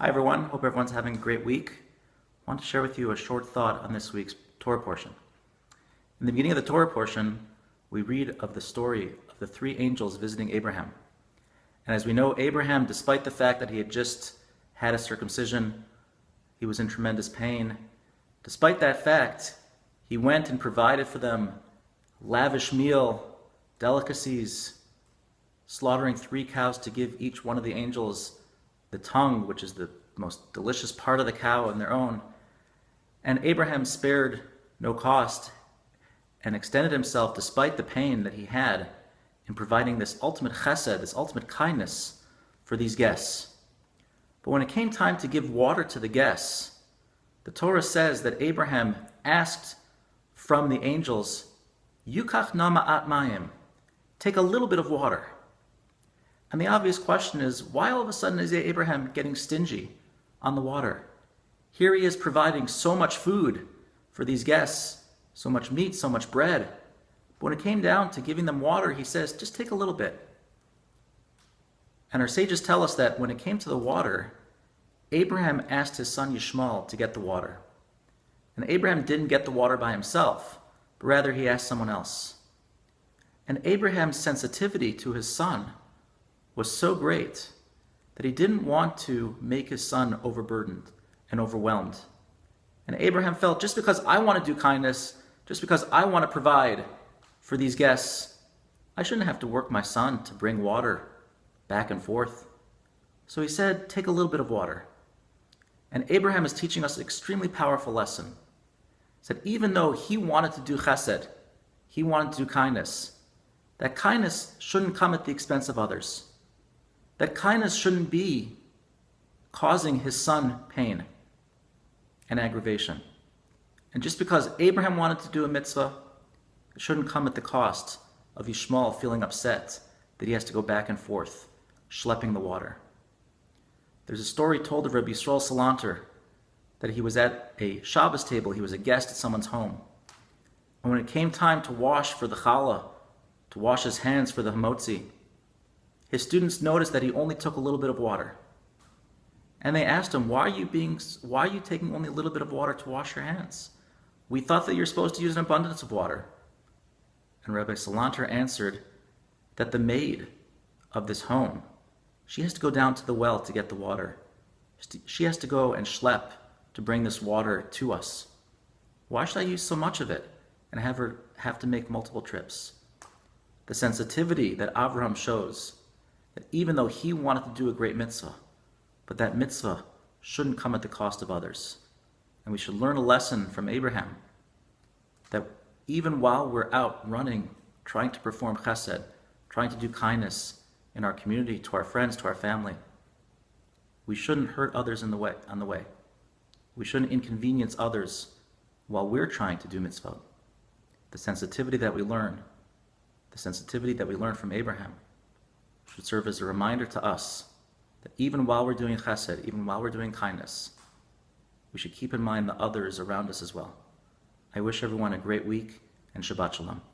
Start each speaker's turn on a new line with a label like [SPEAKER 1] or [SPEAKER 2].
[SPEAKER 1] Hi everyone, hope everyone's having a great week. I want to share with you a short thought on this week's Torah portion. In the beginning of the Torah portion, we read of the story of the three angels visiting Abraham. And as we know, Abraham, despite the fact that he had just had a circumcision, he was in tremendous pain. Despite that fact, he went and provided for them lavish meal, delicacies, slaughtering 3 cows to give each one of the angels the tongue, which is the most delicious part of the cow on their own. And Abraham spared no cost and extended himself despite the pain that he had in providing this ultimate chesed, this ultimate kindness for these guests. But when it came time to give water to the guests, the Torah says that Abraham asked from the angels, Yukach na ma'at mayim, take a little bit of water. And the obvious question is, why all of a sudden is Abraham getting stingy on the water? Here he is providing so much food for these guests, so much meat, so much bread. But when it came down to giving them water, he says, just take a little bit. And our sages tell us that when it came to the water, Abraham asked his son Yishmael to get the water. And Abraham didn't get the water by himself, but rather he asked someone else. And Abraham's sensitivity to his son was so great that he didn't want to make his son overburdened and overwhelmed. And Abraham felt, just because I want to do kindness, just because I want to provide for these guests, I shouldn't have to work my son to bring water back and forth. So he said, take a little bit of water. And Abraham is teaching us an extremely powerful lesson. He said, even though he wanted to do chesed, he wanted to do kindness, that kindness shouldn't come at the expense of others. That kindness shouldn't be causing his son pain and aggravation. And just because Abraham wanted to do a mitzvah, it shouldn't come at the cost of Yishmael feeling upset that he has to go back and forth, schlepping the water. There's a story told of Rabbi Yisrael Salanter that he was at a Shabbos table, he was a guest at someone's home. And when it came time to wash for the challah, to wash his hands for the hamotzi, his students noticed that he only took a little bit of water. And they asked him, why are you taking only a little bit of water to wash your hands? We thought that you're supposed to use an abundance of water. And Rabbi Salanter answered that the maid of this home, she has to go down to the well to get the water. She has to go and schlep to bring this water to us. Why should I use so much of it and have to make multiple trips? The sensitivity that Avraham shows, that even though he wanted to do a great mitzvah, but that mitzvah shouldn't come at the cost of others. And we should learn a lesson from Abraham, that even while we're out running, trying to perform chesed, trying to do kindness in our community, to our friends, to our family, we shouldn't hurt others on the way. We shouldn't inconvenience others while we're trying to do mitzvah. The sensitivity that we learn from Abraham, should serve as a reminder to us that even while we're doing chesed, even while we're doing kindness, we should keep in mind the others around us as well. I wish everyone a great week and Shabbat Shalom.